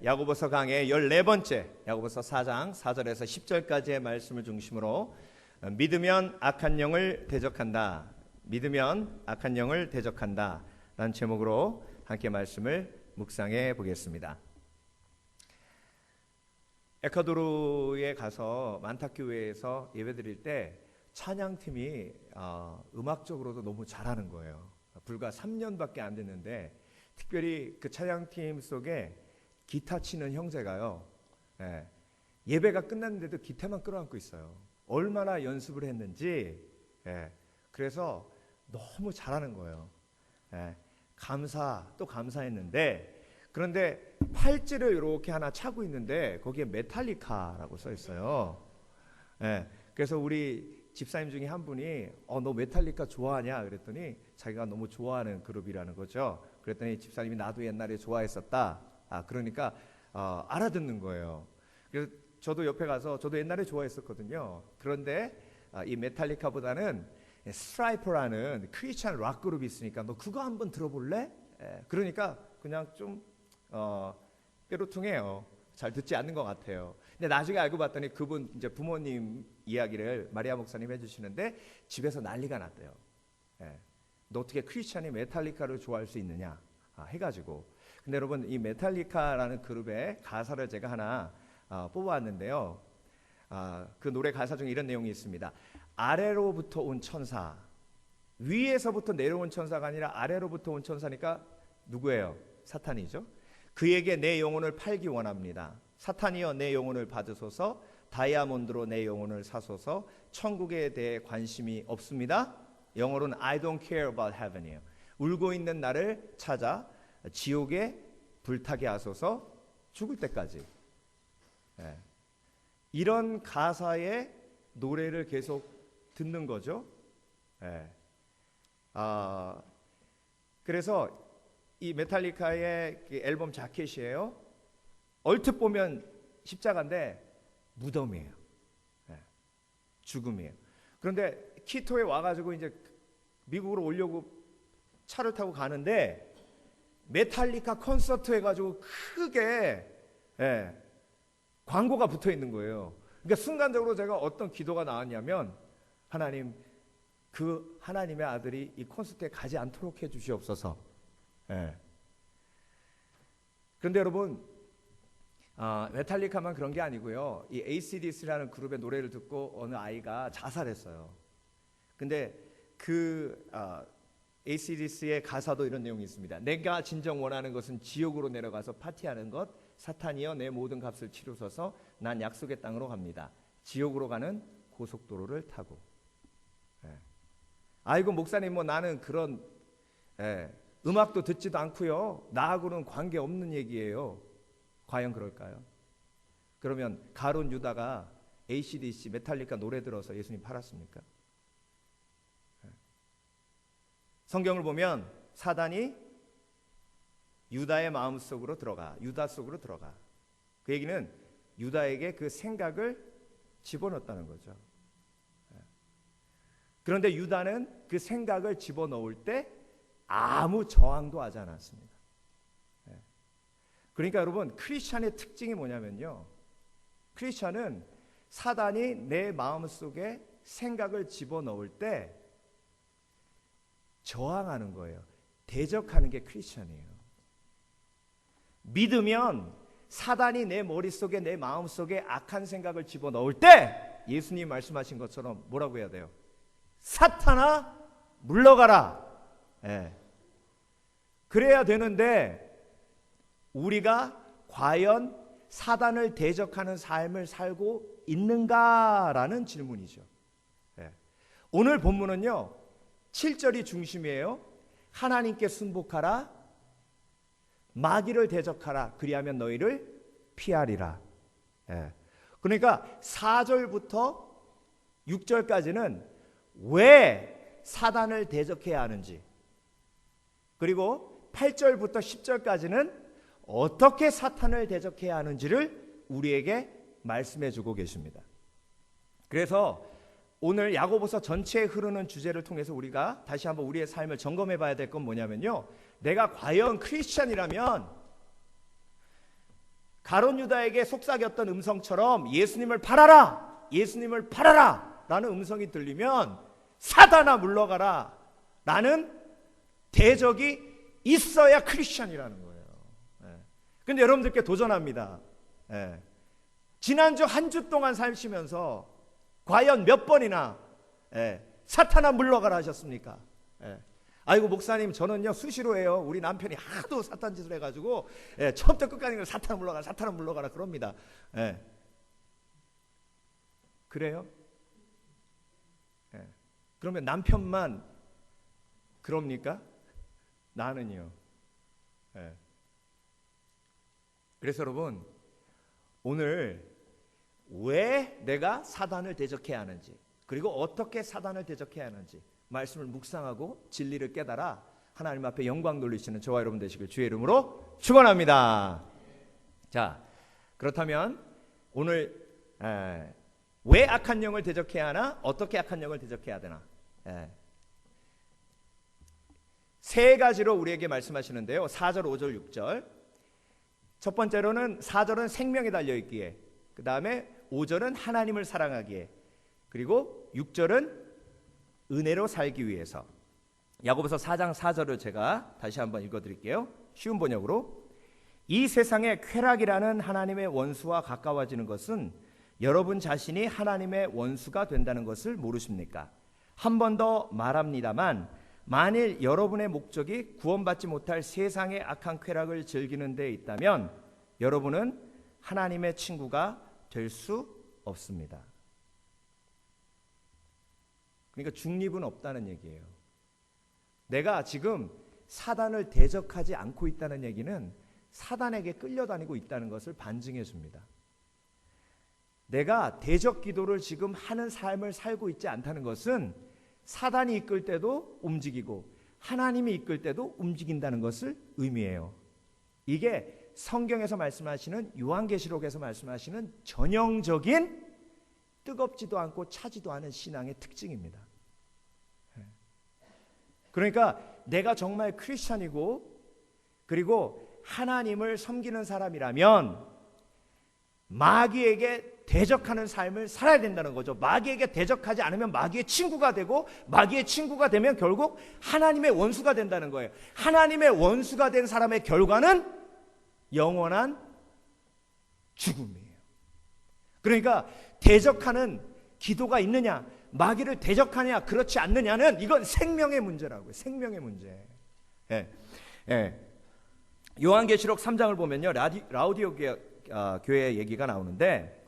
야고보서 강의 14번째 야고보서 4장 4절에서 10절까지의 말씀을 중심으로 믿으면 악한 영을 대적한다. 믿으면 악한 영을 대적한다 라는 제목으로 함께 말씀을 묵상해 보겠습니다. 에콰도르에 가서 만타교회에서 예배드릴 때 찬양팀이 음악적으로도 너무 잘하는 거예요. 불과 3년밖에 안 됐는데 특별히 그 찬양팀 속에 기타 치는 형제가요, 예배가 끝났는데도 기타만 끌어안고 있어요. 얼마나 연습을 했는지. 그래서 너무 잘하는 거예요. 감사 또 감사했는데, 그런데 팔찌를 이렇게 하나 차고 있는데 거기에 메탈리카라고 써 있어요. 그래서 우리 집사님 중에 한 분이 너 메탈리카 좋아하냐 그랬더니 자기가 너무 좋아하는 그룹이라는 거죠. 그랬더니 집사님이 나도 옛날에 좋아했었다. 그러니까 알아듣는 거예요. 그래서 저도 옆에 가서 저도 옛날에 좋아했었거든요. 그런데 이 메탈리카보다는 스트라이퍼라는 크리스찬 락 그룹이 있으니까 너 그거 한번 들어볼래? 그러니까 그냥 좀 뾰루퉁해요. 잘 듣지 않는 것 같아요. 근데 나중에 알고 봤더니 그분 이제 부모님 이야기를 마리아 목사님 해주시는데 집에서 난리가 났대요. 너 어떻게 크리스찬이 메탈리카를 좋아할 수 있느냐 해가지고. 근데 여러분, 이 메탈리카라는 그룹의 가사를 제가 하나 뽑아왔는데요. 그 노래 가사 중에 이런 내용이 있습니다. 아래로부터 온 천사, 위에서부터 내려온 천사가 아니라 아래로부터 온 천사니까 누구예요? 사탄이죠. 그에게 내 영혼을 팔기 원합니다. 사탄이여 내 영혼을 받으소서. 다이아몬드로 내 영혼을 사소서. 천국에 대해 관심이 없습니다. 영어로는 I don't care about heaven이에요. 울고 있는 나를 찾아 지옥에 불타게 하소서. 죽을 때까지. 이런 가사의 노래를 계속 듣는 거죠. 그래서 이 메탈리카의 앨범 자켓이에요. 얼핏 보면 십자가인데 무덤이에요. 죽음이에요. 그런데 키토에 와가지고 이제 미국으로 오려고 차를 타고 가는데 메탈리카 콘서트 해가지고 크게 광고가 붙어 있는 거예요. 그러니까 순간적으로 제가 어떤 기도가 나왔냐면, 하나님, 그 하나님의 아들이 이 콘서트에 가지 않도록 해주시옵소서. 그런데 여러분, 메탈리카만 그런 게 아니고요. 이 AC/DC라는 그룹의 노래를 듣고 어느 아이가 자살했어요. 근데 그 AC/DC의 가사도 이런 내용이 있습니다. 내가 진정 원하는 것은 지옥으로 내려가서 파티하는 것. 사탄이여 내 모든 값을 치르소서. 난 약속의 땅으로 갑니다. 지옥으로 가는 고속도로를 타고. 아이고 목사님, 뭐 나는 그런 음악도 듣지도 않고요. 나하고는 관계없는 얘기예요. 과연 그럴까요? 그러면 가룟 유다가 AC/DC 메탈리카 노래 들어서 예수님 팔았습니까? 성경을 보면 사단이 유다의 마음속으로 들어가, 유다 속으로 들어가. 그 얘기는 유다에게 그 생각을 집어넣었다는 거죠. 그런데 유다는 그 생각을 집어넣을 때 아무 저항도 하지 않았습니다. 그러니까 여러분, 크리스찬의 특징이 뭐냐면요, 크리스찬은 사단이 내 마음속에 생각을 집어넣을 때 저항하는 거예요. 대적하는 게 크리스찬이에요. 믿으면 사단이 내 머릿속에, 내 마음속에 악한 생각을 집어넣을 때 예수님 말씀하신 것처럼 뭐라고 해야 돼요? 사탄아 물러가라. 그래야 되는데 우리가 과연 사단을 대적하는 삶을 살고 있는가라는 질문이죠. 오늘 본문은요 7절이 중심이에요. 하나님께 순복하라, 마귀를 대적하라, 그리하면 너희를 피하리라. 그러니까 4절부터 6절까지는 왜 사단을 대적해야 하는지, 그리고 8절부터 10절까지는 어떻게 사탄을 대적해야 하는지를 우리에게 말씀해 주고 계십니다. 그래서 오늘 야고보서 전체에 흐르는 주제를 통해서 우리가 다시 한번 우리의 삶을 점검해 봐야 될 건 뭐냐면요, 내가 과연 크리스찬이라면 가룟 유다에게 속삭였던 음성처럼 예수님을 팔아라, 예수님을 팔아라 라는 음성이 들리면 사단아 물러가라 라는 대적이 있어야 크리스찬이라는 거예요. 그런데 여러분들께 도전합니다. 지난주 한 주 동안 사시면서 과연 몇 번이나 사탄아 물러가라 하셨습니까? 아이고 목사님 저는요 수시로 해요. 우리 남편이 하도 사탄 짓을 해가지고 처음부터 끝까지 사탄아 물러가라 사탄아 물러가라 그럽니다. 그래요? 그러면 남편만 그럽니까? 나는요. 그래서 여러분 오늘 왜 내가 사단을 대적해야 하는지, 그리고 어떻게 사단을 대적해야 하는지 말씀을 묵상하고 진리를 깨달아 하나님 앞에 영광 돌리시는 저와 여러분 되시길 주의 이름으로 축원합니다. 자, 그렇다면 오늘 왜 악한 영을 대적해야 하나, 어떻게 악한 영을 대적해야 되나, 세 가지로 우리에게 말씀하시는데요. 4절, 5절, 6절. 첫 번째로는 4절은 생명에 달려있기에, 그 다음에 5절은 하나님을 사랑하기에, 그리고 6절은 은혜로 살기 위해서. 야고보서 4장 4절을 제가 다시 한번 읽어드릴게요. 쉬운 번역으로. 이 세상의 쾌락이라는 하나님의 원수와 가까워지는 것은 여러분 자신이 하나님의 원수가 된다는 것을 모르십니까? 한 번 더 말합니다만 만일 여러분의 목적이 구원받지 못할 세상의 악한 쾌락을 즐기는 데 있다면 여러분은 하나님의 친구가 될 수 없습니다. 그러니까 중립은 없다는 얘기예요. 내가 지금 사단을 대적하지 않고 있다는 얘기는 사단에게 끌려다니고 있다는 것을 반증해 줍니다. 내가 대적 기도를 지금 하는 삶을 살고 있지 않다는 것은 사단이 이끌 때도 움직이고 하나님이 이끌 때도 움직인다는 것을 의미해요. 이게 성경에서 말씀하시는, 요한계시록에서 말씀하시는 전형적인 뜨겁지도 않고 차지도 않은 신앙의 특징입니다. 그러니까 내가 정말 크리스찬이고 그리고 하나님을 섬기는 사람이라면 마귀에게 대적하는 삶을 살아야 된다는 거죠. 마귀에게 대적하지 않으면 마귀의 친구가 되고, 마귀의 친구가 되면 결국 하나님의 원수가 된다는 거예요. 하나님의 원수가 된 사람의 결과는 영원한 죽음이에요. 그러니까 대적하는 기도가 있느냐, 마귀를 대적하냐, 그렇지 않느냐는 이건 생명의 문제라고요. 생명의 문제. 요한계시록 3장을 보면요, 라우디오 교회 얘기가 나오는데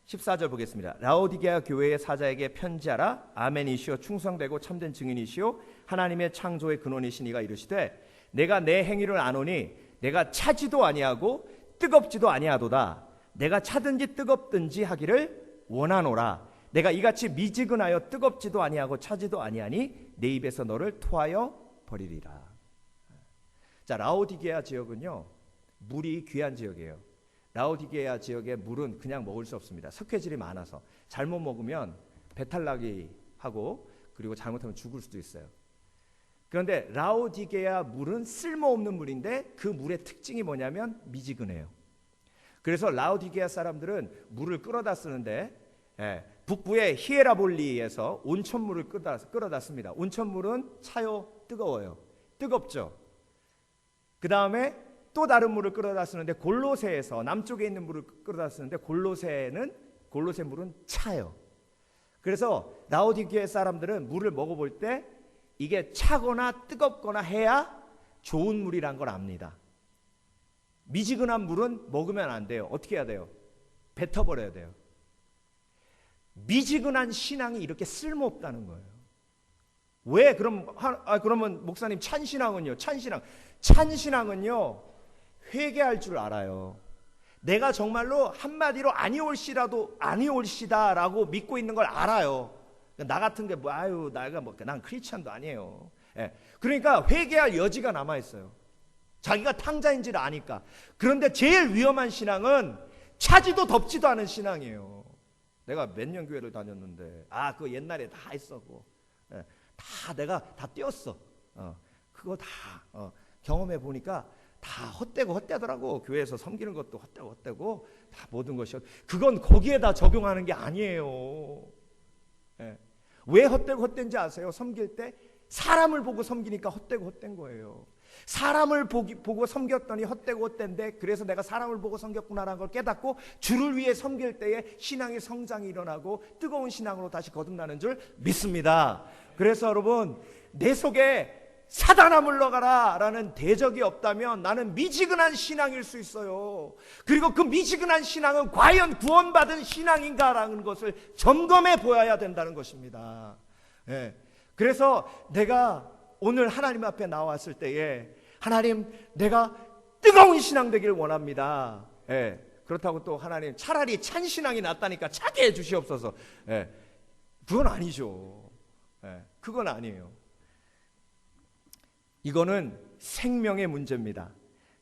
14절 보겠습니다. 라오디게아 교회의 사자에게 편지하라. 아멘이시오 충성되고 참된 증인이시오 하나님의 창조의 근원이신 이가 이르시되 내가 내 행위를 아노니 내가 차지도 아니하고 뜨겁지도 아니하도다. 내가 차든지 뜨겁든지 하기를 원하노라. 내가 이같이 미지근하여 뜨겁지도 아니하고 차지도 아니하니 내 입에서 너를 토하여 버리리라. 자, 라오디게아 지역은요 물이 귀한 지역이에요. 라오디게아 지역의 물은 그냥 먹을 수 없습니다. 석회질이 많아서 잘못 먹으면 배탈 나기 하고, 그리고 잘못하면 죽을 수도 있어요. 그런데 라오디게아 물은 쓸모없는 물인데 그 물의 특징이 뭐냐면 미지근해요. 그래서 라오디게아 사람들은 물을 끌어다 쓰는데 북부의 히에라볼리에서 온천물을 끌어다 씁니다. 온천물은 차요, 뜨거워요. 뜨겁죠. 그 다음에 또 다른 물을 끌어다 쓰는데 골로새에서 남쪽에 있는 물을 끌어다 쓰는데 골로새 물은 차요. 그래서 라오디게아 사람들은 물을 먹어볼 때 이게 차거나 뜨겁거나 해야 좋은 물이란 걸 압니다. 미지근한 물은 먹으면 안 돼요. 어떻게 해야 돼요? 뱉어버려야 돼요. 미지근한 신앙이 이렇게 쓸모없다는 거예요. 왜? 그러면 목사님 찬신앙은요? 찬신앙은요 회개할 줄 알아요. 내가 정말로 한마디로 아니올시다라고 믿고 있는 걸 알아요. 나 같은 게 난 크리스찬도 아니에요. 그러니까 회개할 여지가 남아 있어요. 자기가 탕자인지를 아니까. 그런데 제일 위험한 신앙은 차지도 덥지도 않은 신앙이에요. 내가 몇 년 교회를 다녔는데 그거 옛날에 다 했었고 내가 다 뛰었어. 그거 다 경험해 보니까 다 헛되고 헛되더라고. 교회에서 섬기는 것도 헛되고 헛되고 다 모든 것이 그건 거기에다 적용하는 게 아니에요. 예. 왜 헛되고 헛된지 아세요? 섬길 때 사람을 보고 섬기니까 헛되고 헛된 거예요. 사람을 보고 섬겼더니 헛되고 헛된데 그래서 내가 사람을 보고 섬겼구나라는 걸 깨닫고 주를 위해 섬길 때에 신앙의 성장이 일어나고 뜨거운 신앙으로 다시 거듭나는 줄 믿습니다. 그래서 여러분 내 속에 사단아 물러가라 라는 대적이 없다면 나는 미지근한 신앙일 수 있어요. 그리고 그 미지근한 신앙은 과연 구원받은 신앙인가라는 것을 점검해 보아야 된다는 것입니다. 예. 그래서 내가 오늘 하나님 앞에 나왔을 때에 하나님 내가 뜨거운 신앙 되기를 원합니다. 예. 그렇다고 또 하나님 차라리 찬 신앙이 낫다니까 차게 해주시옵소서. 예. 그건 아니죠. 예. 그건 아니에요. 이거는 생명의 문제입니다.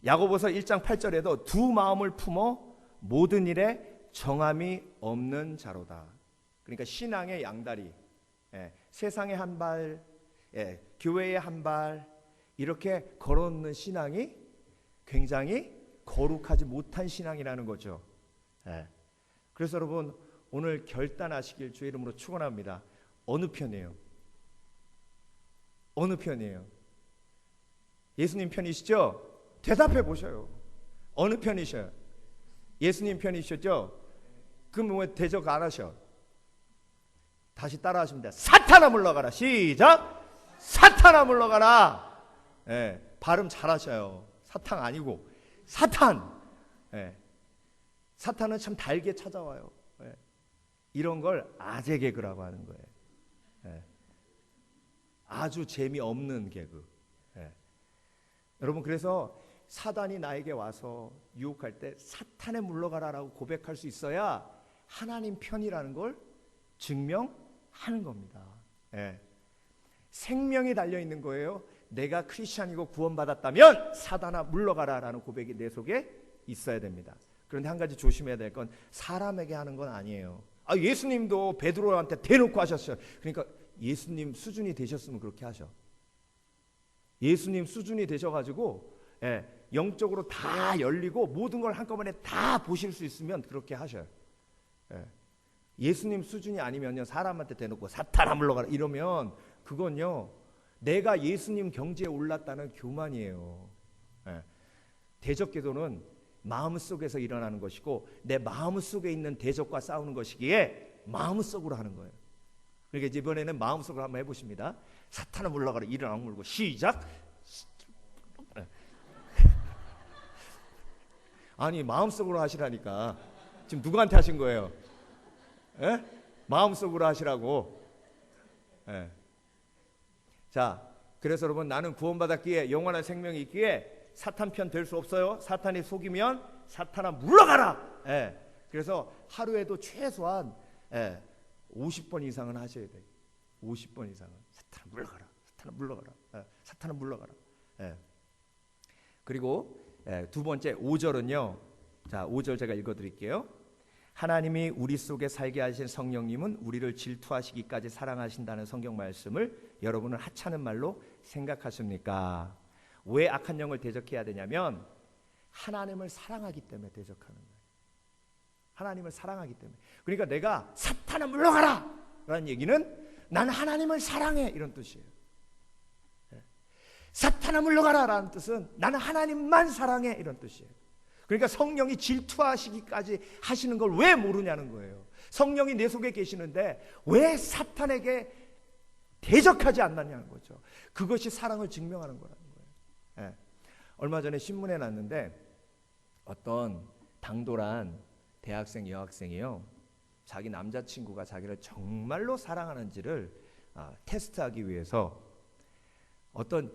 야고보서 1장 8절에도 두 마음을 품어 모든 일에 정함이 없는 자로다. 그러니까 신앙의 양다리, 세상의 한 발, 교회의 한 발 이렇게 걸어놓는 신앙이 굉장히 거룩하지 못한 신앙이라는 거죠. 그래서 여러분 오늘 결단하시길 주의 이름으로 축원합니다. 어느 편이에요? 어느 편이에요? 예수님 편이시죠? 대답해 보셔요. 어느 편이셔요? 예수님 편이셨죠? 그럼 왜 대적 안 하셔? 다시 따라 하시면 돼요. 사탄아 물러가라. 시작. 사탄아 물러가라. 발음 잘하셔요. 사탄 아니고 사탄. 사탄은 참 달게 찾아와요. 이런 걸 아재 개그라고 하는 거예요. 아주 재미없는 개그. 여러분 그래서 사단이 나에게 와서 유혹할 때 사탄에 물러가라라고 고백할 수 있어야 하나님 편이라는 걸 증명하는 겁니다. 생명이 달려있는 거예요. 내가 크리스찬이고 구원받았다면 사단아 물러가라라는 고백이 내 속에 있어야 됩니다. 그런데 한 가지 조심해야 될 건 사람에게 하는 건 아니에요. 예수님도 베드로한테 대놓고 하셨어요. 그러니까 예수님 수준이 되셨으면 그렇게 하셔. 예수님 수준이 되셔가지고 영적으로 다 열리고 모든 걸 한꺼번에 다 보실 수 있으면 그렇게 하셔요. 예수님 수준이 아니면요 사람한테 대놓고 사탄아 물러가라 이러면 그건요 내가 예수님 경지에 올랐다는 교만이에요. 대적기도는 마음속에서 일어나는 것이고 내 마음속에 있는 대적과 싸우는 것이기에 마음속으로 하는 거예요. 그러니까 이번에는 마음속으로 한번 해보십니다. 사탄아 물러가라 이를 악물고 시작. 아니 마음속으로 하시라니까. 지금 누구한테 하신 거예요? 마음속으로 하시라고. 자, 그래서 여러분 나는 구원받았기에 영원한 생명이 있기에 사탄 편 될 수 없어요. 사탄이 속이면 사탄아 물러가라. 그래서 하루에도 최소한 50번 이상은 하셔야 돼요. 50번 이상은 사탄아 물러가라. 사탄아 물러가라. 사탄아 물러가라. 그리고 두 번째 5절은요. 자, 5절 제가 읽어드릴게요. 하나님이 우리 속에 살게 하신 성령님은 우리를 질투하시기까지 사랑하신다는 성경 말씀을 여러분은 하찮은 말로 생각하십니까? 왜 악한 영을 대적해야 되냐면 하나님을 사랑하기 때문에 대적하는 거예요. 하나님을 사랑하기 때문에. 그러니까 내가 사탄아 물러가라 라는 얘기는 난 하나님을 사랑해 이런 뜻이에요. 사탄아 물러가라 라는 뜻은 나는 하나님만 사랑해 이런 뜻이에요. 그러니까 성령이 질투하시기까지 하시는 걸 왜 모르냐는 거예요. 성령이 내 속에 계시는데 왜 사탄에게 대적하지 않느냐는 거죠. 그것이 사랑을 증명하는 거라는 거예요. 얼마 전에 신문에 났는데 어떤 당돌한 대학생 여학생이요, 자기 남자친구가 자기를 정말로 사랑하는지를 테스트하기 위해서 어떤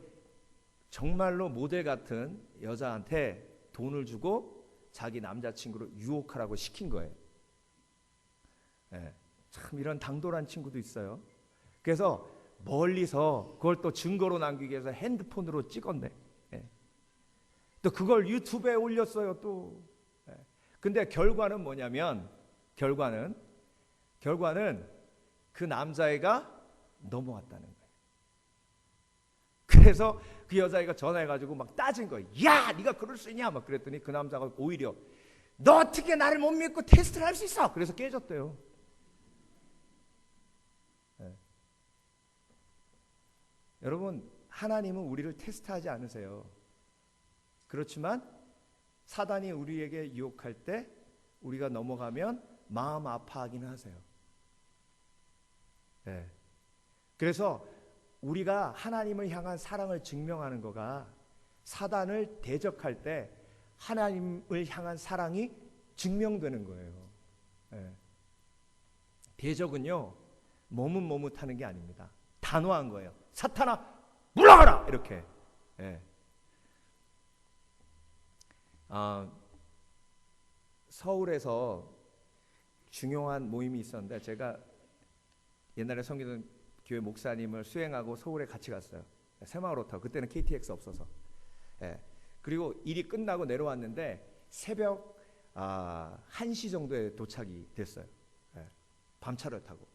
정말로 모델 같은 여자한테 돈을 주고 자기 남자친구를 유혹하라고 시킨 거예요. 참 이런 당돌한 친구도 있어요. 그래서 멀리서 그걸 또 증거로 남기기 위해서 핸드폰으로 찍었네. 또 그걸 유튜브에 올렸어요 또. 근데 결과는 뭐냐면 결과는 그 남자애가 넘어왔다는 거예요. 그래서 그 여자애가 전화해가지고 막 따진 거예요. 야, 네가 그럴 수 있냐? 막 그랬더니 그 남자가 오히려 너 어떻게 나를 못 믿고 테스트를 할 수 있어? 그래서 깨졌대요. 네. 여러분, 하나님은 우리를 테스트하지 않으세요. 그렇지만 사단이 우리에게 유혹할 때 우리가 넘어가면 마음 아파하기는 하세요. 네. 그래서 우리가 하나님을 향한 사랑을 증명하는 거가 사단을 대적할 때 하나님을 향한 사랑이 증명되는 거예요. 네. 대적은요, 머뭇머뭇하는 게 아닙니다. 단호한 거예요. 사탄아, 물러가라! 이렇게. 네. 서울에서 중요한 모임이 있었는데 제가 옛날에 섬기던 교회 목사님을 수행하고 서울에 같이 갔어요. 새마을 오타고 그때는 KTX 없어서. 예. 그리고 일이 끝나고 내려왔는데 새벽 1시 정도에 도착이 됐어요. 예. 밤차를 타고.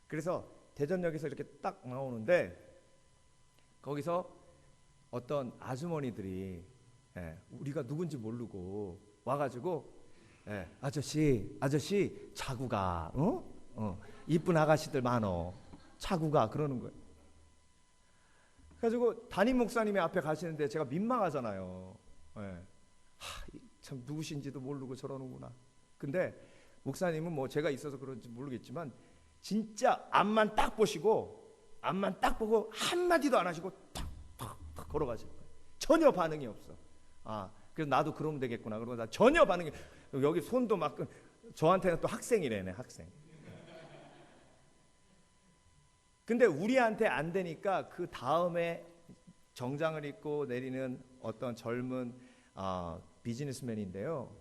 그래서 대전역에서 이렇게 딱 나오는데 거기서 어떤 아주머니들이 우리가 누군지 모르고 와가지고 아저씨 자구가 이쁜 아가씨들 많어 자구가 그러는 거예요. 그래가지고 담임 목사님의 앞에 가시는데 제가 민망하잖아요. 참 누구신지도 모르고 저러는구나. 근데 목사님은 뭐 제가 있어서 그런지 모르겠지만 진짜 앞만 딱 보시고 앞만 딱 보고 한마디도 안 하시고 탁 걸어가시는 거예요. 전혀 반응이 없어. 그래서 나도 그러면 되겠구나. 그러고 나 전혀 반응이 여기 손도 막 저한테는 또 학생이래네 학생. 근데 우리한테 안 되니까 그 다음에 정장을 입고 내리는 어떤 젊은 비즈니스맨인데요.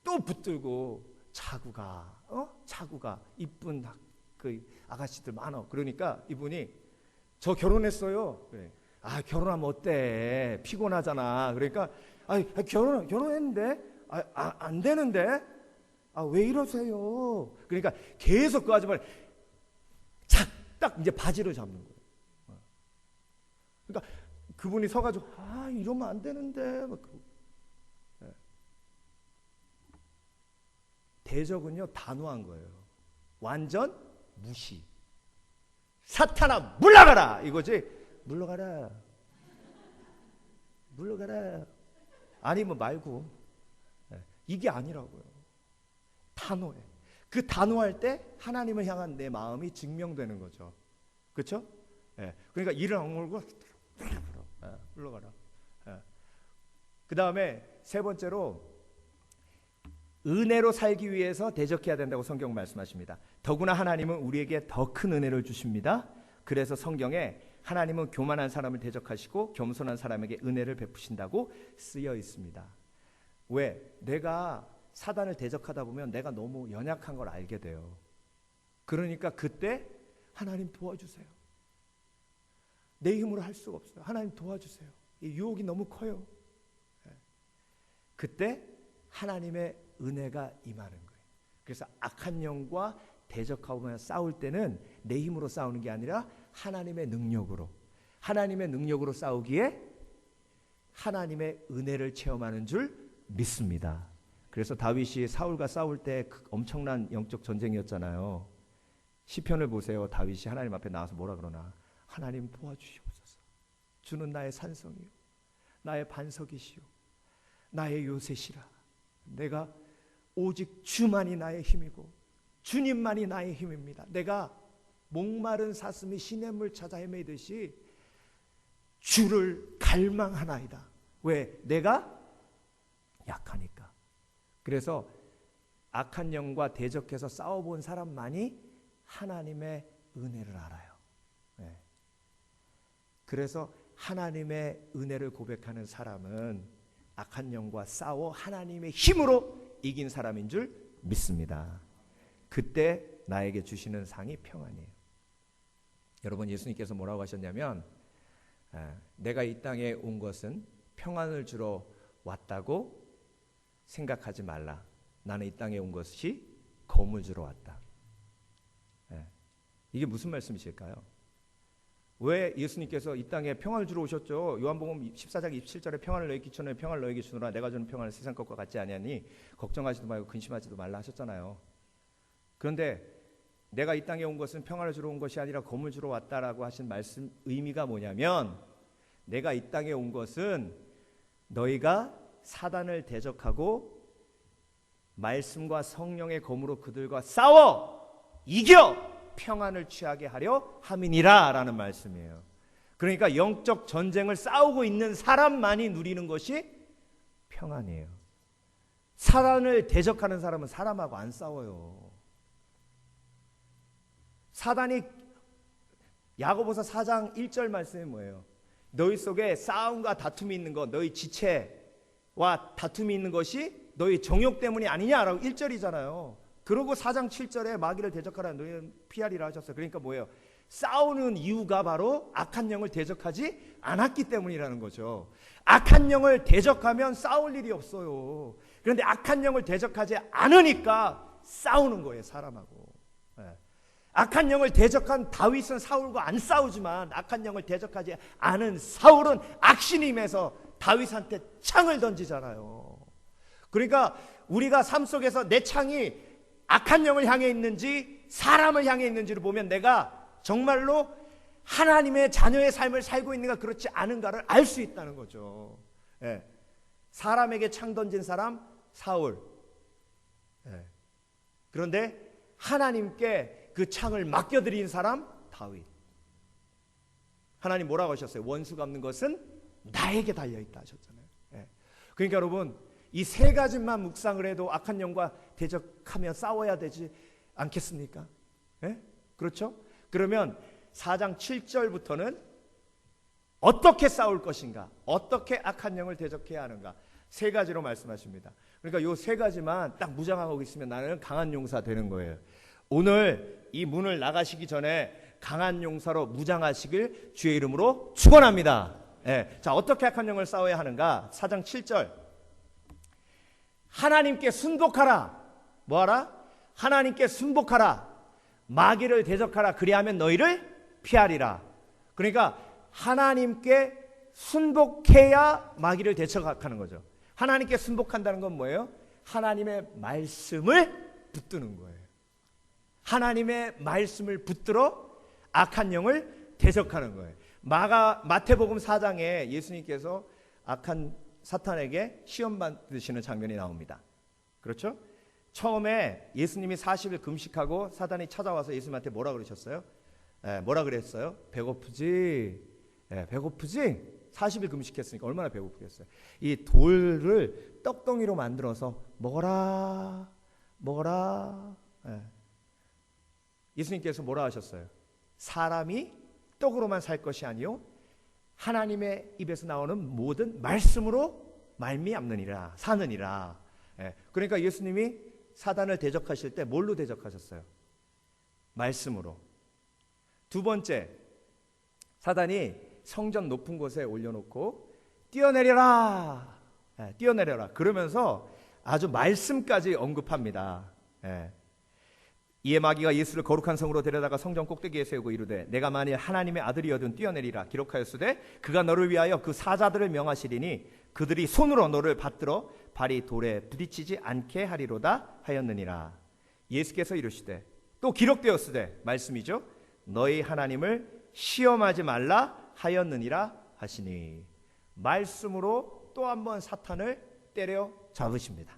또 붙들고 자구가 이쁜 그 아가씨들 많어. 그러니까 이분이 저 결혼했어요. 그래. 결혼하면 어때? 피곤하잖아. 그러니까 결혼했는데 안 되는데 왜 이러세요? 그러니까 계속 그 아줌마를 딱 이제 바지를 잡는 거예요. 그러니까 그분이 서가지고 이러면 안 되는데 막 대적은요 단호한 거예요. 완전 무시. 사탄아 물러가라 이거지. 물러가라. 아니면 말고. 이게 아니라고요. 단호해. 그 단호할 때 하나님을 향한 내 마음이 증명되는 거죠. 그렇죠? 그러니까 이를 악물고 물러가라. 그 다음에 세 번째로 은혜로 살기 위해서 대적해야 된다고 성경 말씀하십니다. 더구나 하나님은 우리에게 더 큰 은혜를 주십니다. 그래서 성경에 하나님은 교만한 사람을 대적하시고 겸손한 사람에게 은혜를 베푸신다고 쓰여 있습니다. 왜? 내가 사단을 대적하다 보면 내가 너무 연약한 걸 알게 돼요. 그러니까 그때 하나님 도와주세요. 내 힘으로 할 수가 없어요. 하나님 도와주세요. 이 유혹이 너무 커요. 그때 하나님의 은혜가 임하는 거예요. 그래서 악한 영과 대적하고 싸울 때는 내 힘으로 싸우는 게 아니라 하나님의 능력으로 싸우기에 하나님의 은혜를 체험하는 줄 믿습니다. 그래서 다윗이 사울과 싸울 때 엄청난 영적 전쟁이었잖아요. 시편을 보세요. 다윗이 하나님 앞에 나와서 뭐라 그러나? 하나님 도와주시옵소서. 주는 나의 산성이요 나의 반석이시요 나의 요새시라. 내가 오직 주만이 나의 힘이고 주님만이 나의 힘입니다. 내가 목마른 사슴이 시냇물 찾아 헤매듯이 주를 갈망하나이다. 왜? 내가 약하니까. 그래서 악한 영과 대적해서 싸워본 사람만이 하나님의 은혜를 알아요. 그래서 하나님의 은혜를 고백하는 사람은 악한 영과 싸워 하나님의 힘으로 이긴 사람인 줄 믿습니다. 그때 나에게 주시는 상이 평안이에요. 여러분, 예수님께서 뭐라고 하셨냐면 내가 이 땅에 온 것은 평안을 주러 왔다고 생각하지 말라. 나는 이 땅에 온 것이 검을 주러 왔다. 이게 무슨 말씀이실까요? 왜 예수님께서 이 땅에 평화를 주러 오셨죠? 요한복음 14장 27절에 평화를 너희에게 주노니 평화를 너희에게 주노라. 내가 주는 평화는 세상 것과 같지 아니하니 걱정하지도 말고 근심하지도 말라 하셨잖아요. 그런데 내가 이 땅에 온 것은 평화를 주러 온 것이 아니라 검을 주러 왔다라고 하신 말씀 의미가 뭐냐면, 내가 이 땅에 온 것은 너희가 사단을 대적하고 말씀과 성령의 검으로 그들과 싸워 이겨 평안을 취하게 하려 함이니라 라는 말씀이에요. 그러니까 영적 전쟁을 싸우고 있는 사람만이 누리는 것이 평안이에요. 사단을 대적하는 사람은 사람하고 안 싸워요. 사단이, 야고보서 4장 1절 말씀이 뭐예요? 너희 속에 싸움과 다툼이 있는 것, 너희 지체와 다툼이 있는 것이 너희 정욕 때문이 아니냐라고 1절이잖아요. 그러고 4장 7절에 마귀를 대적하라 너희는 피하리라 하셨어요. 그러니까 뭐예요? 싸우는 이유가 바로 악한 영을 대적하지 않았기 때문이라는 거죠. 악한 영을 대적하면 싸울 일이 없어요. 그런데 악한 영을 대적하지 않으니까 싸우는 거예요, 사람하고. 악한 영을 대적한 다윗은 사울과 안 싸우지만 악한 영을 대적하지 않은 사울은 악신이 임해서 다윗한테 창을 던지잖아요. 그러니까 우리가 삶 속에서 내 창이 악한 영을 향해 있는지 사람을 향해 있는지를 보면 내가 정말로 하나님의 자녀의 삶을 살고 있는가 그렇지 않은가를 알 수 있다는 거죠. 사람에게 창 던진 사람 사울. 그런데 하나님께 그 창을 맡겨드린 사람 다윗. 하나님 뭐라고 하셨어요? 원수 갚는 것은 나에게 달려있다 하셨잖아요. 그러니까 여러분, 이 세 가지만 묵상을 해도 악한 영과 대적하며 싸워야 되지 않겠습니까? 그렇죠? 그러면 4장 7절부터는 어떻게 싸울 것인가, 어떻게 악한 영을 대적해야 하는가, 세 가지로 말씀하십니다. 그러니까 요 세 가지만 딱 무장하고 있으면 나는 강한 용사 되는 거예요. 오늘 이 문을 나가시기 전에 강한 용사로 무장하시길 주의 이름으로 축원합니다. 자, 어떻게 악한 영을 싸워야 하는가? 4장 7절. 하나님께 순복하라. 뭐하라? 하나님께 순복하라. 마귀를 대적하라. 그리하면 너희를 피하리라. 그러니까 하나님께 순복해야 마귀를 대적하는 거죠. 하나님께 순복한다는 건 뭐예요? 하나님의 말씀을 붙드는 거예요. 하나님의 말씀을 붙들어 악한 영을 대적하는 거예요. 마태복음 4장에 예수님께서 악한 사탄에게 시험 받으시는 장면이 나옵니다. 그렇죠? 처음에 예수님이 40일 금식하고 사단이 찾아와서 예수님한테 뭐라 그러셨어요? 뭐라 그랬어요? 배고프지? 배고프지? 40일 금식했으니까 얼마나 배고프겠어요. 이 돌을 떡덩이로 만들어서 먹어라, 먹어라. 예수님께서 뭐라 하셨어요? 사람이 떡으로만 살 것이 아니요 하나님의 입에서 나오는 모든 말씀으로 말미암느니라, 사느니라. 그러니까 예수님이 사단을 대적하실 때 뭘로 대적하셨어요? 말씀으로. 두 번째, 사단이 성전 높은 곳에 올려놓고 뛰어내려라, 뛰어내려라 그러면서 아주 말씀까지 언급합니다. 이에 마귀가 예수를 거룩한 성으로 데려다가 성전 꼭대기에 세우고 이르되 내가 만일 하나님의 아들이어든 뛰어내리라 기록하였으되 그가 너를 위하여 그 사자들을 명하시리니 그들이 손으로 너를 받들어 발이 돌에 부딪히지 않게 하리로다 하였느니라. 예수께서 이르시되 또 기록되었으되 말씀이죠. 너희 하나님을 시험하지 말라 하였느니라 하시니. 말씀으로 또 한 번 사탄을 때려 잡으십니다.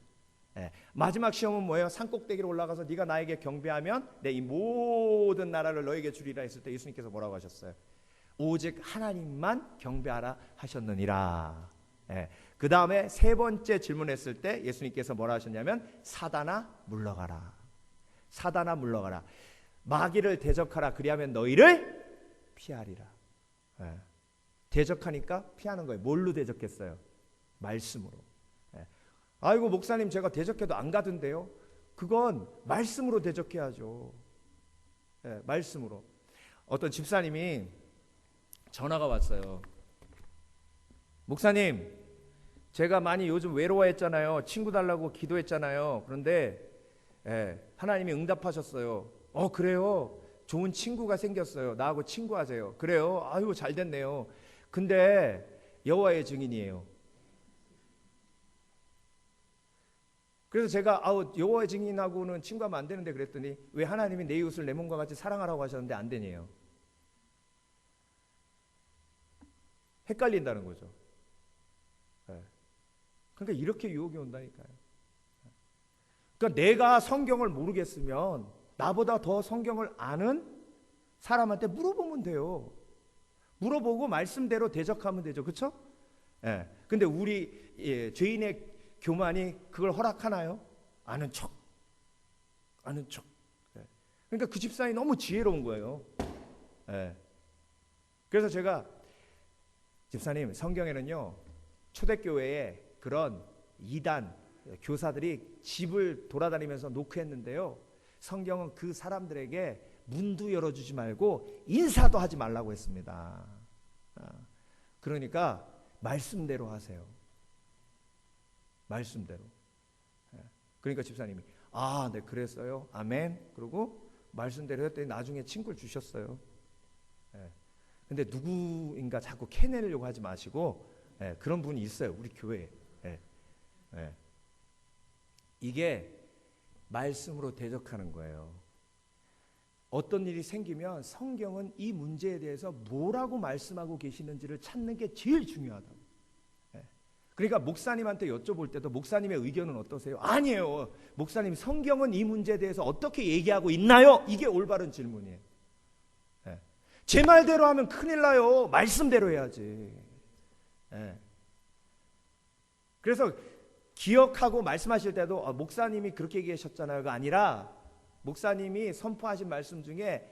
마지막 시험은 뭐예요? 산꼭대기로 올라가서 네가 나에게 경배하면 내 이 모든 나라를 너에게 주리라 했을 때 예수님께서 뭐라고 하셨어요? 오직 하나님만 경배하라 하셨느니라. 그 다음에 세 번째 질문했을 때 예수님께서 뭐라 하셨냐면 사단아 물러가라. 사단아 물러가라. 마귀를 대적하라. 그리하면 너희를 피하리라. 대적하니까 피하는 거예요. 뭘로 대적했어요? 말씀으로. 아이고 목사님 제가 대적해도 안 가던데요. 그건 말씀으로 대적해야죠. 말씀으로. 어떤 집사님이 전화가 왔어요. 목사님 제가 많이 요즘 외로워했잖아요. 친구 달라고 기도했잖아요. 그런데 하나님이 응답하셨어요. 그래요? 좋은 친구가 생겼어요. 나하고 친구하세요. 그래요? 아유, 잘 됐네요. 근데 여호와의 증인이에요. 그래서 제가 여호와의 증인하고는 친구하면 안 되는데 그랬더니 왜 하나님이 내 이웃을 내 몸과 같이 사랑하라고 하셨는데 안 되냐요. 헷갈린다는 거죠. 네. 그러니까 이렇게 유혹이 온다니까요. 그러니까 내가 성경을 모르겠으면 나보다 더 성경을 아는 사람한테 물어보면 돼요. 물어보고 말씀대로 대적하면 되죠. 그렇죠? 예. 근데 우리 죄인의 교만이 그걸 허락하나요? 아는 척. 예. 그러니까 그 집사람이 너무 지혜로운 거예요. 예. 그래서 제가 집사님, 성경에는요 초대교회에 그런 이단 교사들이 집을 돌아다니면서 노크했는데요, 성경은 그 사람들에게 문도 열어주지 말고 인사도 하지 말라고 했습니다. 그러니까 말씀대로 하세요. 말씀대로. 그러니까 집사님이 네, 그랬어요. 아멘. 그리고 말씀대로 했더니 나중에 친구를 주셨어요. 근데 누구인가 자꾸 캐내려고 하지 마시고, 그런 분이 있어요, 우리 교회에. 이게 말씀으로 대적하는 거예요. 어떤 일이 생기면 성경은 이 문제에 대해서 뭐라고 말씀하고 계시는지를 찾는 게 제일 중요하다고. 그러니까 목사님한테 여쭤볼 때도 목사님의 의견은 어떠세요? 아니에요. 목사님, 성경은 이 문제에 대해서 어떻게 얘기하고 있나요? 이게 올바른 질문이에요. 제 말대로 하면 큰일 나요. 말씀대로 해야지. 그래서 기억하고 말씀하실 때도 목사님이 그렇게 얘기하셨잖아요가 아니라 목사님이 선포하신 말씀 중에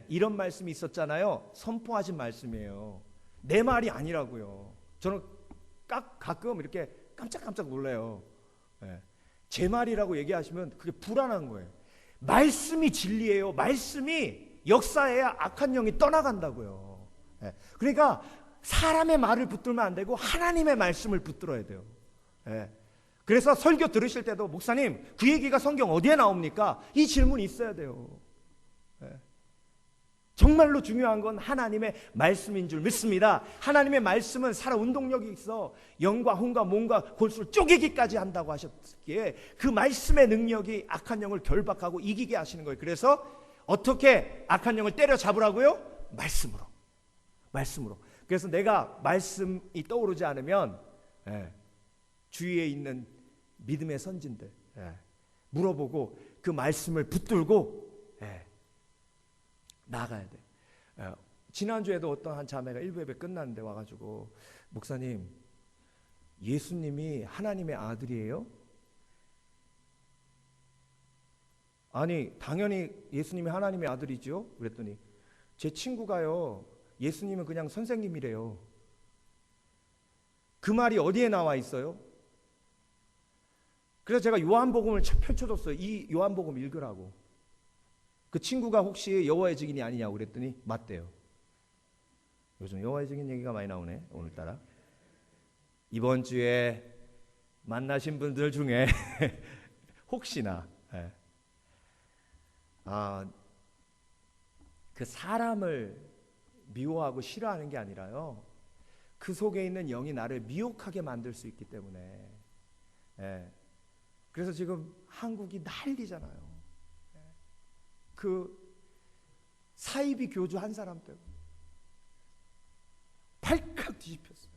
이런 말씀이 있었잖아요. 선포하신 말씀이에요. 내 말이 아니라고요. 저는 가끔 이렇게 깜짝깜짝 놀라요. 제 말이라고 얘기하시면 그게 불안한 거예요. 말씀이 진리예요. 말씀이 역사해야 악한 영이 떠나간다고요. 그러니까 사람의 말을 붙들면 안 되고 하나님의 말씀을 붙들어야 돼요. 그래서 설교 들으실 때도 목사님, 그 얘기가 성경 어디에 나옵니까? 이 질문이 있어야 돼요. 정말로 중요한 건 하나님의 말씀인 줄 믿습니다. 하나님의 말씀은 살아 운동력이 있어 영과 혼과 몸과 골수를 쪼개기까지 한다고 하셨기에 그 말씀의 능력이 악한 영을 결박하고 이기게 하시는 거예요. 그래서 어떻게 악한 영을 때려잡으라고요? 말씀으로. 그래서 내가 말씀이 떠오르지 않으면 주위에 있는 믿음의 선진들 물어보고 그 말씀을 붙들고 나가야 돼. 지난주에도 어떤 한 자매가 1부 예배 끝났는데 와가지고 목사님, 예수님이 하나님의 아들이에요? 아니, 당연히 예수님이 하나님의 아들이죠. 그랬더니 제 친구가요, 예수님은 그냥 선생님이래요. 그 말이 어디에 나와 있어요? 그래서 제가 요한복음을 펼쳐줬어요. 이 요한복음 읽으라고. 그 친구가 혹시 여호와의 증인이 아니냐고 그랬더니 맞대요. 요즘 여호와의 증인 얘기가 많이 나오네, 오늘따라. 이번 주에 만나신 분들 중에 혹시나 그 사람을 미워하고 싫어하는 게 아니라요, 그 속에 있는 영이 나를 미혹하게 만들 수 있기 때문에. 그래서 지금 한국이 난리잖아요. 그 사이비 교주 한 사람 때문에 발칵 뒤집혔어요.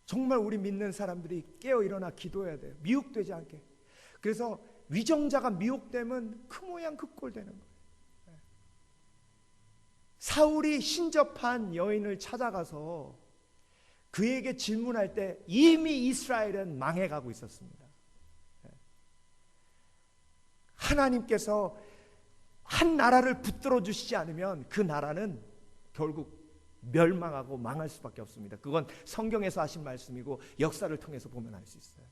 정말 우리 믿는 사람들이 깨어 일어나 기도해야 돼요. 미혹되지 않게. 그래서 위정자가 미혹되면 그 모양 그 꼴 되는 거예요. 사울이 신접한 여인을 찾아가서 그에게 질문할 때 이미 이스라엘은 망해가고 있었습니다. 하나님께서 한 나라를 붙들어 주시지 않으면 그 나라는 결국 멸망하고 망할 수밖에 없습니다. 그건 성경에서 하신 말씀이고 역사를 통해서 보면 알 수 있어요.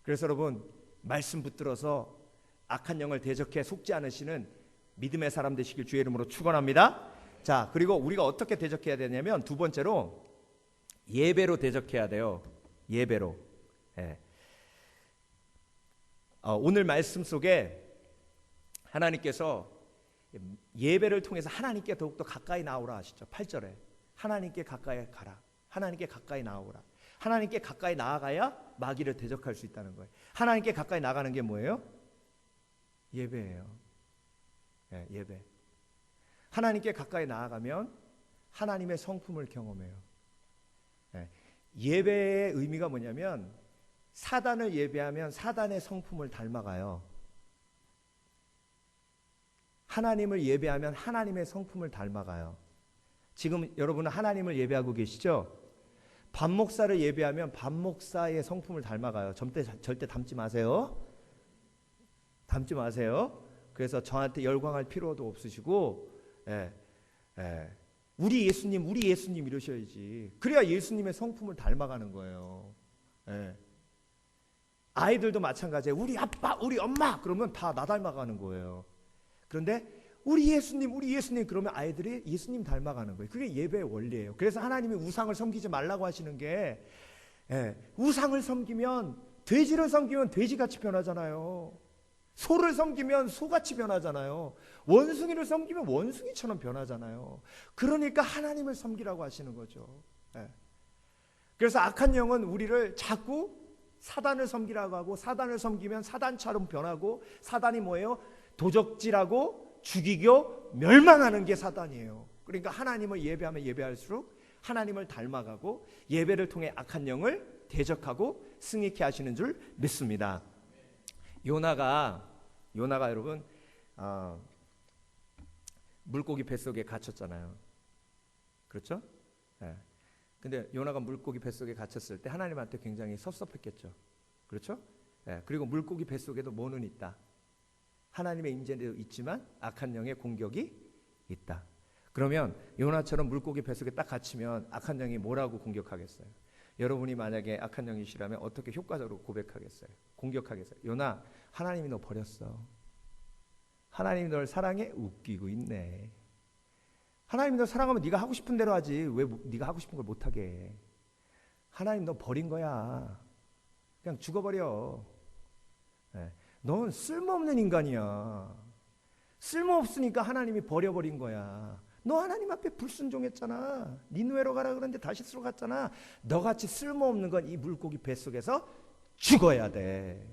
그래서 여러분, 말씀 붙들어서 악한 영을 대적해 속지 않으시는 믿음의 사람 되시길 주의 이름으로 축원합니다. 자, 그리고 우리가 어떻게 대적해야 되냐면 두 번째로 예배로 대적해야 돼요. 예배로. 오늘 말씀 속에 하나님께서 예배를 통해서 하나님께 더욱더 가까이 나오라 하시죠. 8절에 하나님께 가까이 가라. 하나님께 가까이 나오라. 하나님께 가까이 나아가야 마귀를 대적할 수 있다는 거예요. 하나님께 가까이 나가는 게 뭐예요? 예배예요. 네, 예배. 하나님께 가까이 나아가면 하나님의 성품을 경험해요. 네, 예배의 의미가 뭐냐면 사단을 예배하면 사단의 성품을 닮아가요. 하나님을 예배하면 하나님의 성품을 닮아가요. 지금 여러분은 하나님을 예배하고 계시죠? 밥 목사를 예배하면 밥 목사의 성품을 닮아가요. 절대 닮지 마세요. 닮지 마세요. 그래서 저한테 열광할 필요도 없으시고, 우리 예수님 이러셔야지. 그래야 예수님의 성품을 닮아가는 거예요. 아이들도 마찬가지예요. 우리 아빠, 우리 엄마 그러면 다 나 닮아가는 거예요. 그런데 우리 예수님 그러면 아이들이 예수님 닮아가는 거예요. 그게 예배의 원리예요. 그래서 하나님이 우상을 섬기지 말라고 하시는 게, 우상을 섬기면, 돼지를 섬기면 돼지같이 변하잖아요. 소를 섬기면 소같이 변하잖아요. 원숭이를 섬기면 원숭이처럼 변하잖아요. 그러니까 하나님을 섬기라고 하시는 거죠. 그래서 악한 영은 우리를 자꾸 사단을 섬기라고 하고, 사단을 섬기면 사단처럼 변하고, 사단이 뭐예요? 도적질하고 죽이고 멸망하는 게 사단이에요. 그러니까 하나님을 예배하면 예배할수록 하나님을 닮아가고 예배를 통해 악한 영을 대적하고 승리케 하시는 줄 믿습니다. 요나가 여러분 물고기 뱃속에 갇혔잖아요. 그렇죠? 근데 요나가 물고기 뱃속에 갇혔을 때 하나님한테 굉장히 섭섭했겠죠. 그렇죠? 그리고 물고기 뱃속에도 뭐는 있다. 하나님의 임재도 있지만 악한 영의 공격이 있다. 그러면 요나처럼 물고기 뱃속에 딱 갇히면 악한 영이 뭐라고 공격하겠어요? 여러분이 만약에 악한 영이시라면 어떻게 효과적으로 고백하겠어요? 공격하겠어요? 요나, 하나님이 너 버렸어. 하나님이 널 사랑해? 웃기고 있네. 하나님이 너 사랑하면 네가 하고 싶은 대로 하지 왜 네가 하고 싶은 걸 못하게 해. 하나님 너 버린 거야. 그냥 죽어버려. 넌 쓸모없는 인간이야. 쓸모없으니까 하나님이 버려버린 거야. 너 하나님 앞에 불순종했잖아. 니느웨로 가라 그러는데 다시스로 갔잖아. 너같이 쓸모없는 건 이 물고기 뱃속에서 죽어야 돼.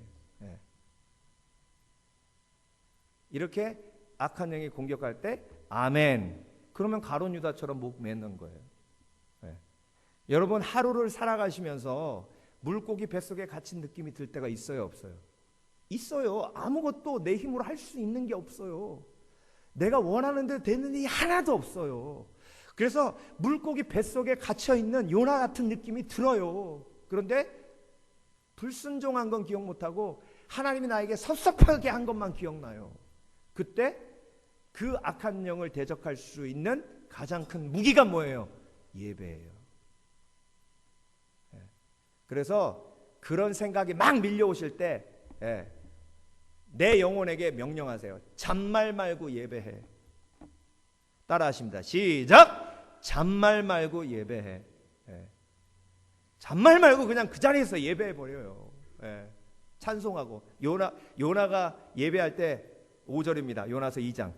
이렇게 악한 영이 공격할 때 아멘. 그러면 가룟 유다처럼 목 맺는 거예요. 여러분 하루를 살아가시면서 물고기 뱃속에 갇힌 느낌이 들 때가 있어요, 없어요? 있어요. 아무것도 내 힘으로 할 수 있는 게 없어요. 내가 원하는 대로 되는 일이 하나도 없어요. 그래서 물고기 뱃속에 갇혀있는 요나 같은 느낌이 들어요. 그런데 불순종한 건 기억 못하고 하나님이 나에게 섭섭하게 한 것만 기억나요. 그때 그 악한 영을 대적할 수 있는 가장 큰 무기가 뭐예요? 예배예요. 그래서 그런 생각이 막 밀려오실 때 내 영혼에게 명령하세요. 잔말 말고 예배해. 따라하십니다. 시작! 잔말 말고 예배해. 잔말 말고 그냥 그 자리에서 예배해 버려요. 찬송하고. 요나가 예배할 때 5절입니다. 요나서 2장.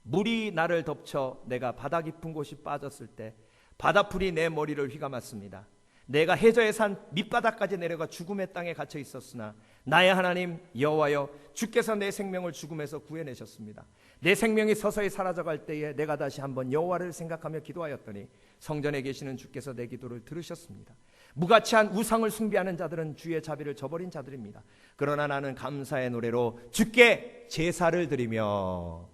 물이 나를 덮쳐 내가 바다 깊은 곳이 빠졌을 때 바다풀이 내 머리를 휘감았습니다. 내가 해저의 산 밑바닥까지 내려가 죽음의 땅에 갇혀 있었으나 나의 하나님 여호와여 주께서 내 생명을 죽음에서 구해내셨습니다. 내 생명이 서서히 사라져갈 때에 내가 다시 한번 여호와를 생각하며 기도하였더니 성전에 계시는 주께서 내 기도를 들으셨습니다. 무가치한 우상을 숭배하는 자들은 주의 자비를 저버린 자들입니다. 그러나 나는 감사의 노래로 주께 제사를 드리며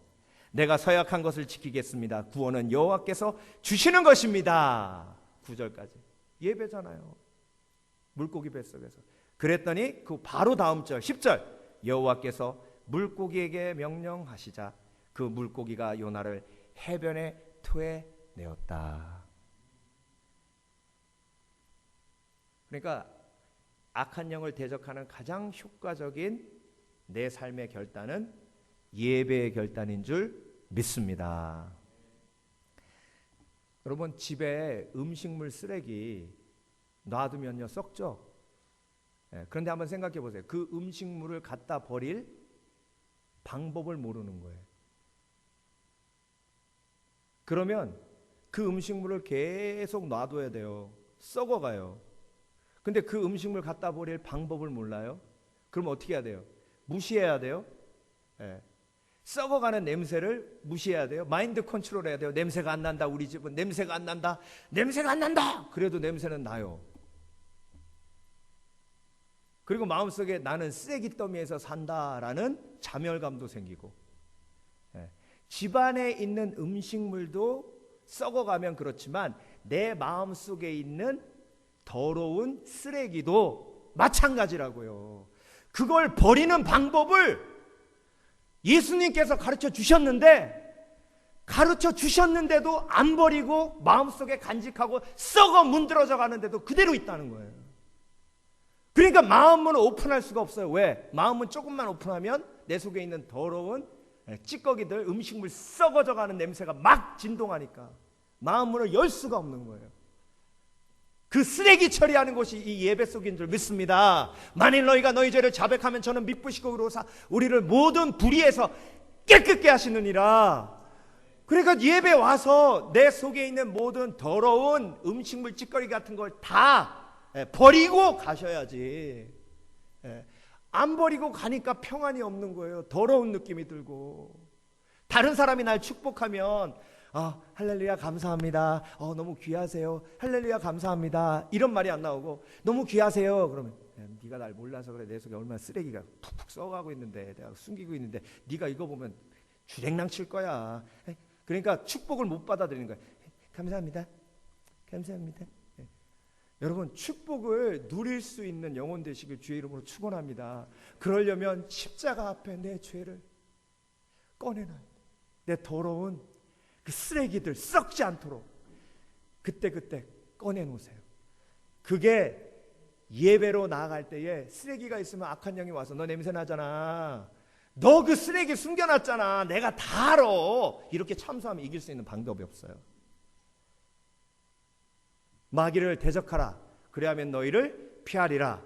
내가 서약한 것을 지키겠습니다. 구원은 여호와께서 주시는 것입니다. 9절까지 예배잖아요. 물고기 뱃속에서. 그랬더니 그 바로 다음 절 10절 여호와께서 물고기에게 명령하시자 그 물고기가 요나를 해변에 토해내었다. 그러니까 악한 영을 대적하는 가장 효과적인 내 삶의 결단은 예배의 결단인 줄 믿습니다. 여러분 집에 음식물 쓰레기 놔두면요 썩죠. 그런데 한번 생각해 보세요. 그 음식물을 갖다 버릴 방법을 모르는 거예요. 그러면 그 음식물을 계속 놔둬야 돼요. 썩어가요. 근데 그 음식물 갖다 버릴 방법을 몰라요? 그럼 어떻게 해야 돼요? 무시해야 돼요? 예. 썩어가는 냄새를 무시해야 돼요. 마인드 컨트롤 해야 돼요. 냄새가 안 난다. 우리 집은 냄새가 안 난다. 냄새가 안 난다. 그래도 냄새는 나요. 그리고 마음속에 나는 쓰레기 더미에서 산다라는 자멸감도 생기고, 집안에 있는 음식물도 썩어가면 그렇지만 내 마음속에 있는 더러운 쓰레기도 마찬가지라고요. 그걸 버리는 방법을 예수님께서 가르쳐 주셨는데도 안 버리고 마음속에 간직하고 썩어 문드러져 가는데도 그대로 있다는 거예요. 그러니까 마음문을 오픈할 수가 없어요. 왜? 마음문 조금만 오픈하면 내 속에 있는 더러운 찌꺼기들, 음식물 썩어져 가는 냄새가 막 진동하니까 마음문을 열 수가 없는 거예요. 그 쓰레기 처리하는 곳이 이 예배 속인 줄 믿습니다. 만일 너희가 너희 죄를 자백하면 저는 미쁘시고 의로사 우리를 모든 불의에서 깨끗게 하시느니라. 그러니까 예배 와서 내 속에 있는 모든 더러운 음식물 찌꺼기 같은 걸 다 버리고 가셔야지. 안 버리고 가니까 평안이 없는 거예요. 더러운 느낌이 들고. 다른 사람이 날 축복하면 할렐루야 감사합니다. 너무 귀하세요. 할렐루야 감사합니다. 이런 말이 안 나오고 너무 귀하세요. 그러면 네가 날 몰라서 그래. 내 속에 얼마나 쓰레기가 푹푹 썩어가고 있는데 내가 숨기고 있는데 네가 이거 보면 주랭랑 칠 거야. 그러니까 축복을 못 받아들이는 거야. 감사합니다. 감사합니다. 여러분 축복을 누릴 수 있는 영혼 되시길 주의 이름으로 축원합니다. 그러려면 십자가 앞에 내 죄를 꺼내놔. 내 더러운 그 쓰레기들 썩지 않도록 그때 꺼내놓으세요. 그게 예배로 나아갈 때에 쓰레기가 있으면 악한 영이 와서 너 냄새 나잖아. 너 그 쓰레기 숨겨놨잖아. 내가 다 알아. 이렇게 참소하면 이길 수 있는 방법이 없어요. 마귀를 대적하라. 그래야만 너희를 피하리라.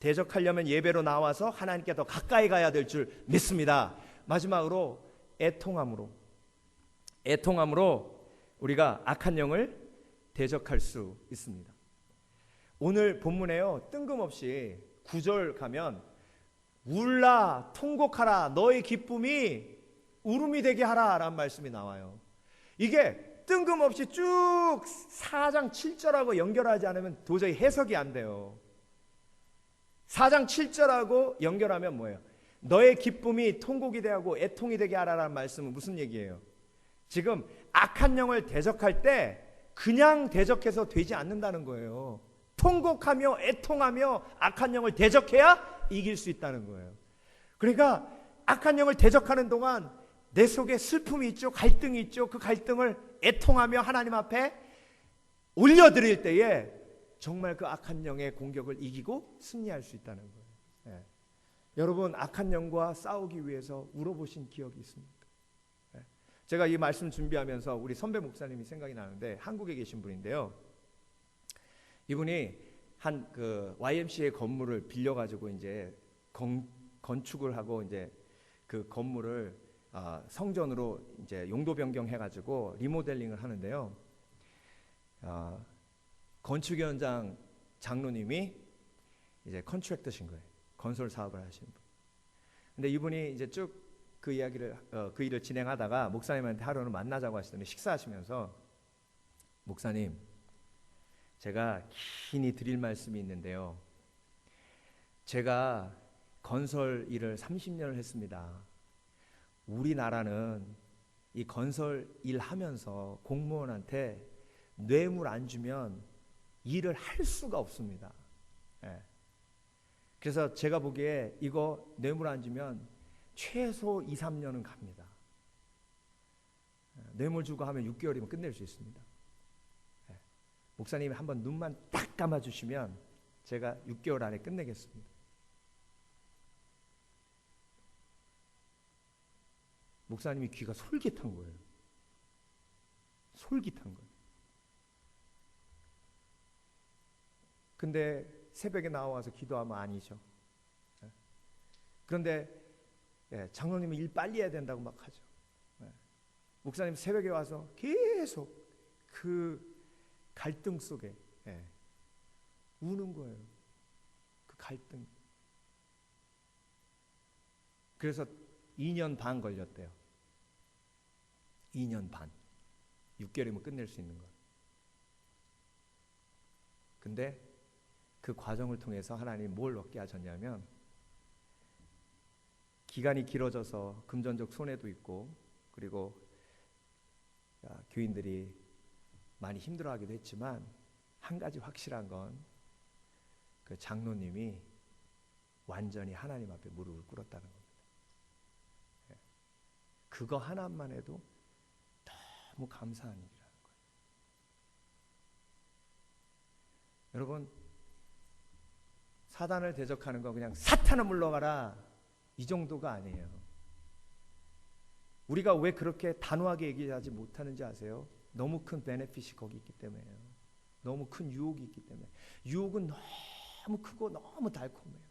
대적하려면 예배로 나와서 하나님께 더 가까이 가야 될 줄 믿습니다. 마지막으로 애통함으로 우리가 악한 영을 대적할 수 있습니다. 오늘 본문에요. 뜬금없이 9절 가면 울라 통곡하라 너의 기쁨이 울음이 되게 하라 라는 말씀이 나와요. 이게 뜬금없이 쭉 4장 7절하고 연결하지 않으면 도저히 해석이 안 돼요. 4장 7절하고 연결하면 뭐예요? 너의 기쁨이 통곡이 되고 애통이 되게 하라라는 말씀은 무슨 얘기예요? 지금 악한 영을 대적할 때 그냥 대적해서 되지 않는다는 거예요. 통곡하며 애통하며 악한 영을 대적해야 이길 수 있다는 거예요. 그러니까 악한 영을 대적하는 동안 내 속에 슬픔이 있죠. 갈등이 있죠. 그 갈등을 애통하며 하나님 앞에 올려드릴 때에 정말 그 악한 영의 공격을 이기고 승리할 수 있다는 거예요. 여러분 악한 영과 싸우기 위해서 울어보신 기억이 있습니까? 제가 이 말씀 준비하면서 우리 선배 목사님이 생각이 나는데 한국에 계신 분인데요. 이분이 한 그 YMCA 건물을 빌려가지고 이제 건축을 하고 이제 그 건물을 성전으로 이제 용도 변경해가지고 리모델링을 하는데요. 건축 현장 장로님이 이제 컨트랙터신 거예요. 건설 사업을 하시는 분. 근데 이분이 이제 쭉 그 이야기를 그 일을 진행하다가 목사님한테 하루는 만나자고 하시더니 식사하시면서 목사님, 제가 긴히 드릴 말씀이 있는데요. 제가 건설 일을 30년을 했습니다. 우리나라는 이 건설 일 하면서 공무원한테 뇌물 안 주면 일을 할 수가 없습니다. 그래서 제가 보기에 이거 뇌물 안 주면 최소 2, 3년은 갑니다. 뇌물 주고 하면 6개월이면 끝낼 수 있습니다. 목사님이 한번 눈만 딱 감아주시면 제가 6개월 안에 끝내겠습니다. 목사님이 귀가 솔깃한 거예요. 솔깃한 거예요. 근데 새벽에 나와서 기도하면 아니죠. 그런데 예, 장로님은 일 빨리 해야 된다고 막 하죠. 예. 목사님 새벽에 와서 계속 그 갈등 속에 예, 우는 거예요. 그 갈등. 그래서 2년 반 걸렸대요. 2년 반. 6개월이면 끝낼 수 있는 거. 근데 그 과정을 통해서 하나님이 뭘 얻게 하셨냐면 기간이 길어져서 금전적 손해도 있고 그리고 교인들이 많이 힘들어하기도 했지만 한 가지 확실한 건 그 장로님이 완전히 하나님 앞에 무릎을 꿇었다는 겁니다. 그거 하나만 해도 너무 감사한 일이라는 거예요. 여러분, 사단을 대적하는 건 그냥 사탄아 물러가라 이 정도가 아니에요. 우리가 왜 그렇게 단호하게 얘기하지 못하는지 아세요? 너무 큰 베네핏이 거기 있기 때문에요. 너무 큰 유혹이 있기 때문에. 유혹은 너무 크고 너무 달콤해요.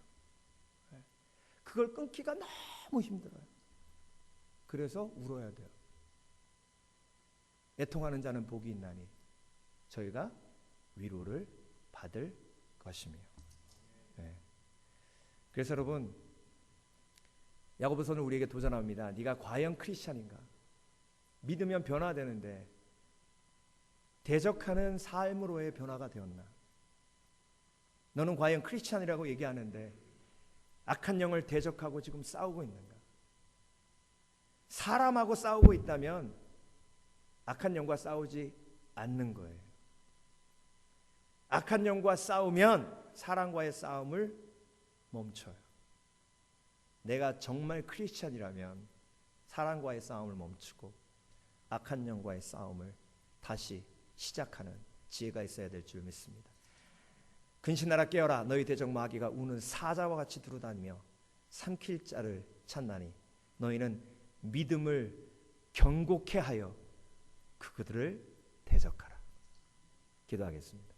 그걸 끊기가 너무 힘들어요. 그래서 울어야 돼요. 애통하는 자는 복이 있나니 저희가 위로를 받을 것이며. 네. 그래서 여러분, 야고보서는 우리에게 도전합니다. 네가 과연 크리스찬인가? 믿으면 변화되는데 대적하는 삶으로의 변화가 되었나? 너는 과연 크리스찬이라고 얘기하는데 악한 영을 대적하고 지금 싸우고 있는가? 사람하고 싸우고 있다면 악한 영과 싸우지 않는 거예요. 악한 영과 싸우면 사람과의 싸움을 멈춰요. 내가 정말 크리스찬이라면 사람과의 싸움을 멈추고 악한 영과의 싸움을 다시 시작하는 지혜가 있어야 될 줄 믿습니다. 근신하라 깨어라 너희 대적 마귀가 우는 사자와 같이 두루다니며 삼킬 자를 찾나니 너희는 믿음을 견고케 하여 그들을 대적하라. 기도하겠습니다.